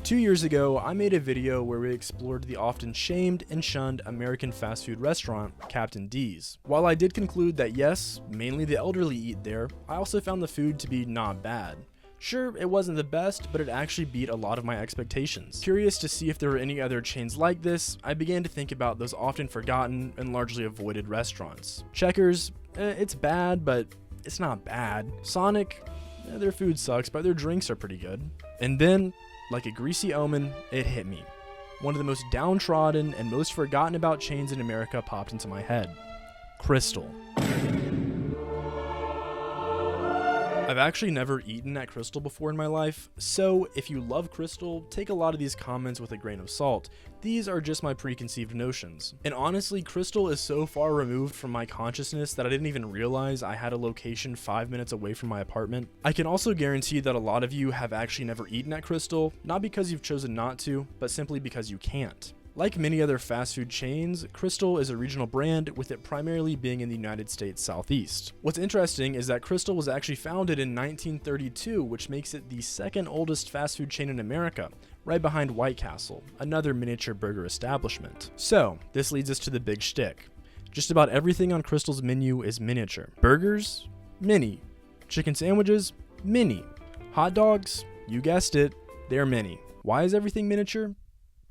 2 years ago, I made a video where we explored the often shamed and shunned American fast food restaurant, Captain D's. While I did conclude that yes, mainly the elderly eat there, I also found the food to be not bad. Sure, it wasn't the best, but it actually beat a lot of my expectations. Curious to see if there were any other chains like this, I began to think about those often forgotten and largely avoided restaurants. Checkers, it's bad, but it's not bad. Sonic, their food sucks, but their drinks are pretty good. And then, like a greasy omen, it hit me. One of the most downtrodden and most forgotten about chains in America popped into my head. Krystal. I've actually never eaten at Krystal before in my life, so if you love Krystal, take a lot of these comments with a grain of salt. These are just my preconceived notions. And honestly, Krystal is so far removed from my consciousness that I didn't even realize I had a location 5 minutes away from my apartment. I can also guarantee that a lot of you have actually never eaten at Krystal, not because you've chosen not to, but simply because you can't. Like many other fast food chains, Krystal is a regional brand, with it primarily being in the United States Southeast. What's interesting is that Krystal was actually founded in 1932, which makes it the second oldest fast food chain in America, right behind White Castle, another miniature burger establishment. So, this leads us to the big shtick. Just about everything on Krystal's menu is miniature. Burgers? Mini. Chicken sandwiches? Mini. Hot dogs? You guessed it, they're mini. Why is everything miniature?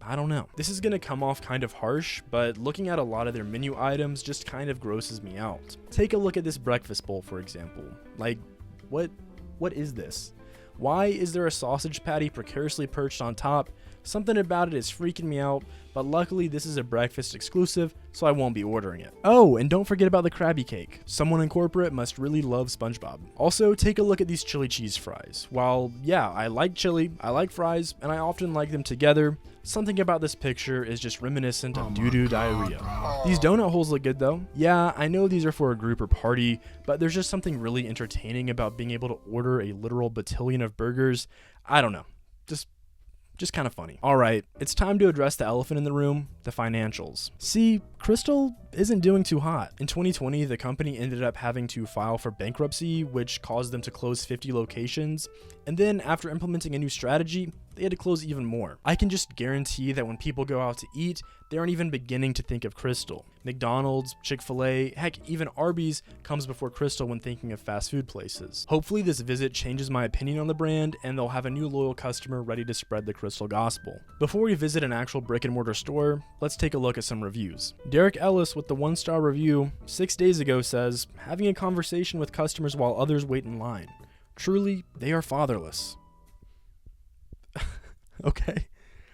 I don't know. This is gonna come off kind of harsh, but looking at a lot of their menu items just kind of grosses me out. Take a look at this breakfast bowl, for example. Like, what is this? Why is there a sausage patty precariously perched on top? Something about it is freaking me out, but luckily this is a breakfast exclusive, so I won't be ordering it. Oh, and don't forget about the Krabby Cake. Someone in corporate must really love SpongeBob. Also, take a look at these chili cheese fries. While, yeah, I like chili, I like fries, and I often like them together, something about this picture is just reminiscent of doo-doo diarrhea. These donut holes look good though. Yeah, I know these are for a group or party, but there's just something really entertaining about being able to order a literal battalion of burgers. I don't know. Just kind of funny. Alright, it's time to address the elephant in the room, the financials. See, Krystal isn't doing too hot. In 2020, the company ended up having to file for bankruptcy, which caused them to close 50 locations, and then after implementing a new strategy, they had to close even more. I can just guarantee that when people go out to eat, they aren't even beginning to think of Krystal. McDonald's, Chick-fil-A, heck, even Arby's comes before Krystal when thinking of fast food places. Hopefully this visit changes my opinion on the brand, and they'll have a new loyal customer ready to spread the Krystal gospel. Before we visit an actual brick and mortar store, let's take a look at some reviews. Derek Ellis with the 1-star review 6 days ago says, having a conversation with customers while others wait in line. Truly, they are fatherless. Okay.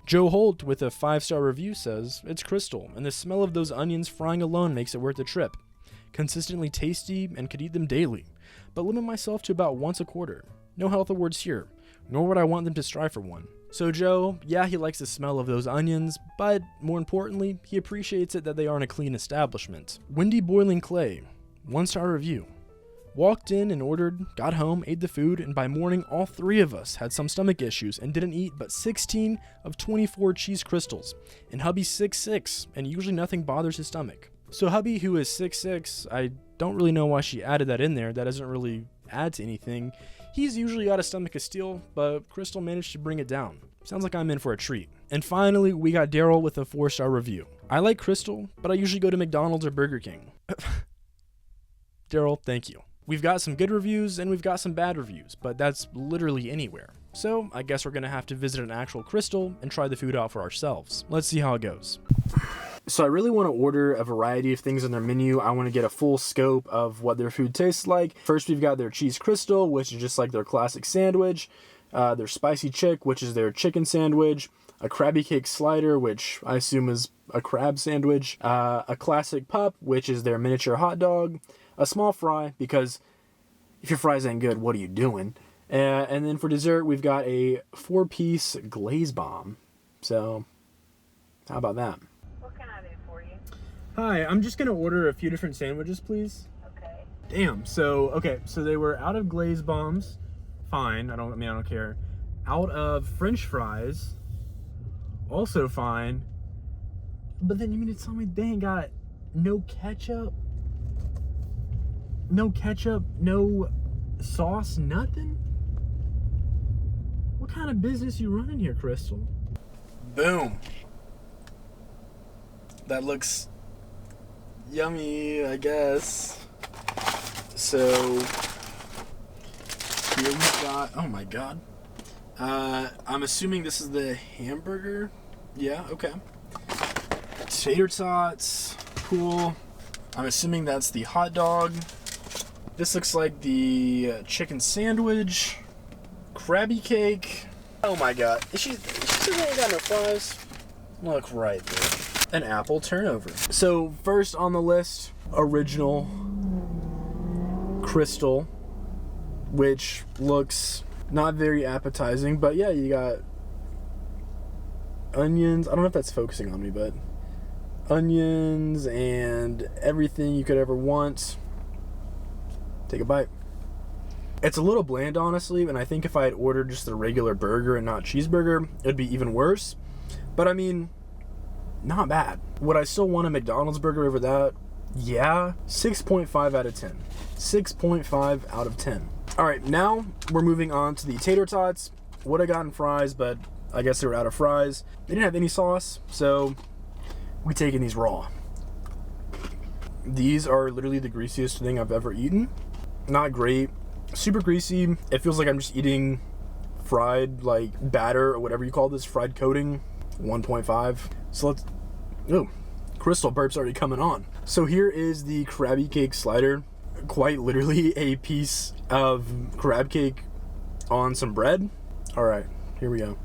Joe Holt with a 5-star review says, it's Krystal, and the smell of those onions frying alone makes it worth the trip. Consistently tasty and could eat them daily, but limit myself to about once a quarter. No health awards here, nor would I want them to strive for one. So Joe, yeah, he likes the smell of those onions, but more importantly, he appreciates it that they aren't a clean establishment. Wendy Boiling Clay, 1-star review. Walked in and ordered, got home, ate the food, and by morning all 3 of us had some stomach issues and didn't eat but 16 of 24 cheese Krystals. And hubby's 6'6", and usually nothing bothers his stomach. So hubby, who is 6'6", I don't really know why she added that in there. That doesn't really add to anything. He's usually got a stomach of steel, but Krystal managed to bring it down. Sounds like I'm in for a treat. And finally, we got Daryl with a 4-star review. I like Krystal, but I usually go to McDonald's or Burger King. Daryl, thank you. We've got some good reviews and we've got some bad reviews, but that's literally anywhere. So I guess we're gonna have to visit an actual Krystal and try the food out for ourselves. Let's see how it goes. So I really want to order a variety of things on their menu. I want to get a full scope of what their food tastes like. First, we've got their cheese Krystal, which is just like their classic sandwich. Their spicy chick, which is their chicken sandwich. A Krabby Cake slider, which I assume is a crab sandwich. A classic pup, which is their miniature hot dog. A small fry, because if your fries ain't good, what are you doing? And then for dessert, we've got a 4-piece glaze bomb. So, how about that? What can I do for you? Hi, I'm just gonna order a few different sandwiches, please. Okay. Damn. So they were out of glaze bombs. Fine. I don't care. Out of French fries. Also fine. But then you mean to tell me they ain't got no ketchup? No ketchup, no sauce, nothing? What kind of business you running here, Krystal? Boom. That looks yummy, I guess. So here we got, oh my god. I'm assuming this is the hamburger. Yeah, okay. Tater tots, cool. I'm assuming that's the hot dog. This looks like the chicken sandwich. Krabby cake. Oh my god. She ain't got no fries. Look right there. An apple turnover. So first on the list, original Krystal, which looks not very appetizing, but yeah, you got onions. I don't know if that's focusing on me, but onions and everything you could ever want. Take a bite. It's a little bland, honestly, and I think if I had ordered just the regular burger and not cheeseburger, it'd be even worse. But I mean, not bad. Would I still want a McDonald's burger over that? Yeah. 6.5 out of 10. 6.5 out of 10. Alright, now we're moving on to the tater tots. Would have gotten fries, but I guess they were out of fries. They didn't have any sauce, so we taking these raw. These are literally the greasiest thing I've ever eaten. Not great. Super greasy. It feels like I'm just eating fried, like, batter or whatever you call this, fried coating. 1.5. So let's, oh, Krystal burp's already coming on. So here is the Krabby cake slider. Quite literally a piece of crab cake on some bread. All right, here we go.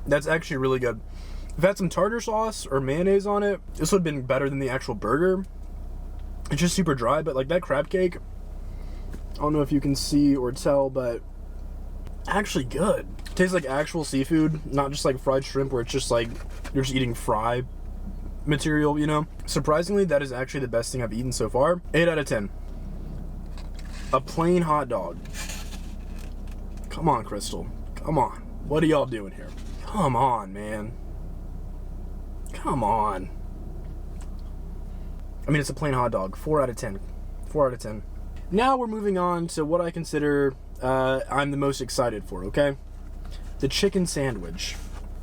That's actually really good. If I had some tartar sauce or mayonnaise on it, this would have been better than the actual burger. It's just super dry, but like that crab cake, I don't know if you can see or tell, but actually good. Tastes like actual seafood, not just like fried shrimp where it's just like you're just eating fry material, you know? Surprisingly, that is actually the best thing I've eaten so far. 8 out of 10. A plain hot dog. Come on, Krystal. Come on. What are y'all doing here? Come on, man. Come on. I mean, it's a plain hot dog. 4 out of 10. 4 out of 10. Now we're moving on to what I consider I'm the most excited for, okay? The chicken sandwich.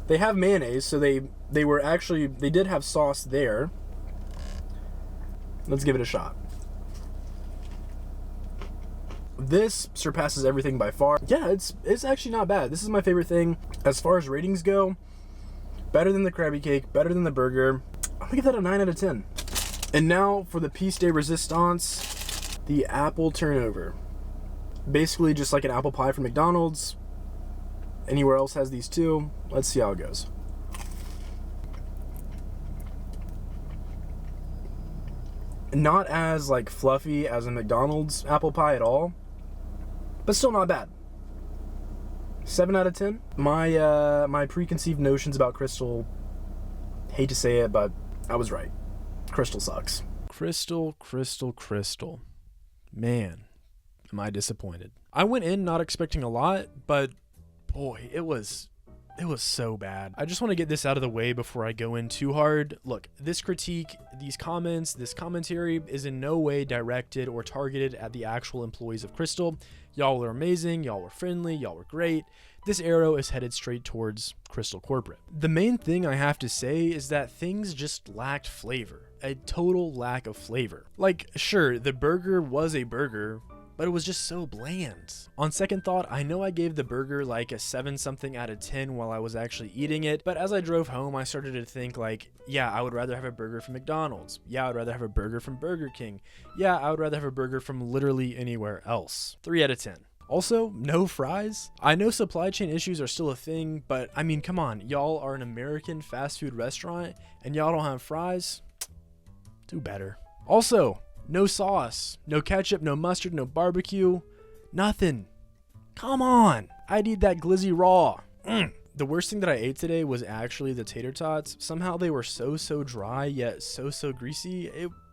They have mayonnaise, so they did have sauce there. Let's give it a shot. This surpasses everything by far. Yeah, it's actually not bad. This is my favorite thing. As far as ratings go, better than the Krabby cake, better than the burger. I'm gonna give that a 9 out of 10. And now for the piece de resistance, the apple turnover. Basically just like an apple pie from McDonald's. Anywhere else has these too. Let's see how it goes. Not as like fluffy as a McDonald's apple pie at all, but still not bad. 7 out of 10. My preconceived notions about Krystal, hate to say it, but I was right. Krystal sucks. Krystal. Man, am I disappointed. I went in not expecting a lot, but boy, it was so bad. I just want to get this out of the way before I go in too hard. Look, this critique, these comments, this commentary is in no way directed or targeted at the actual employees of Krystal. Y'all are amazing, y'all were friendly, y'all were great. This arrow is headed straight towards Krystal Corporate. The main thing I have to say is that things just lacked flavor. A total lack of flavor. Like, sure, the burger was a burger, but it was just so bland. On second thought, I know I gave the burger like a 7 something out of 10 while I was actually eating it, but as I drove home, I started to think like, yeah, I would rather have a burger from McDonald's. Yeah, I would rather have a burger from Burger King. Yeah, I would rather have a burger from literally anywhere else. 3 out of 10. Also, no fries. I know supply chain issues are still a thing, but I mean, come on, y'all are an American fast food restaurant and y'all don't have fries? Do better. Also, no sauce, no ketchup, no mustard, no barbecue, nothing. Come on. I'd eat that glizzy raw. The worst thing that I ate today was actually the tater tots. Somehow they were so dry, yet so greasy.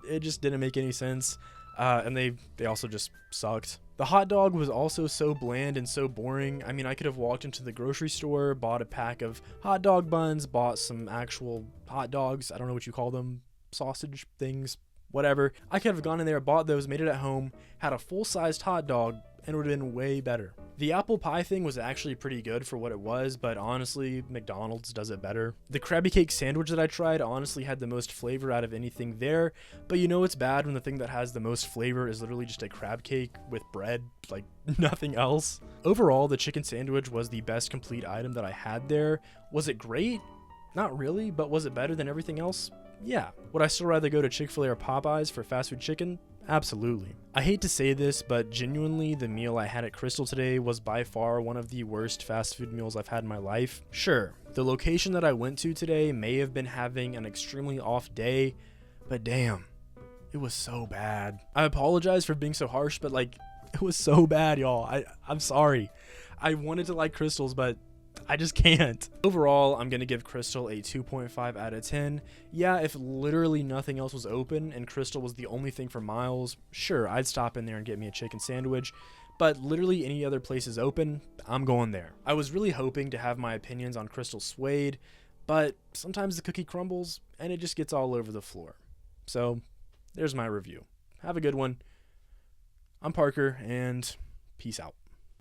It just didn't make any sense. And they also just sucked. The hot dog was also so bland and so boring. I mean, I could have walked into the grocery store, bought a pack of hot dog buns, bought some actual hot dogs. I don't know what you call them. Sausage things. Whatever. I could have gone in there, bought those, made it at home, had a full-sized hot dog, and it would have been way better. The apple pie thing was actually pretty good for what it was, but honestly, McDonald's does it better. The Krabby Cake sandwich that I tried honestly had the most flavor out of anything there, but you know it's bad when the thing that has the most flavor is literally just a crab cake with bread, like nothing else. Overall, the chicken sandwich was the best complete item that I had there. Was it great? Not really, but was it better than everything else? Yeah. Would I still rather go to Chick-fil-A or Popeyes for fast food chicken? Absolutely. I hate to say this, but genuinely the meal I had at Krystal today was by far one of the worst fast food meals I've had in my life. Sure, the location that I went to today may have been having an extremely off day, but damn, it was so bad. I apologize for being so harsh, but like, it was so bad, y'all. I'm sorry. I wanted to like Krystal's, but I just can't. Overall, I'm going to give Krystal a 2.5 out of 10. Yeah, if literally nothing else was open and Krystal was the only thing for miles, sure, I'd stop in there and get me a chicken sandwich. But literally any other place is open, I'm going there. I was really hoping to have my opinions on Krystal swayed, but sometimes the cookie crumbles and it just gets all over the floor. So, there's my review. Have a good one. I'm Parker, and peace out.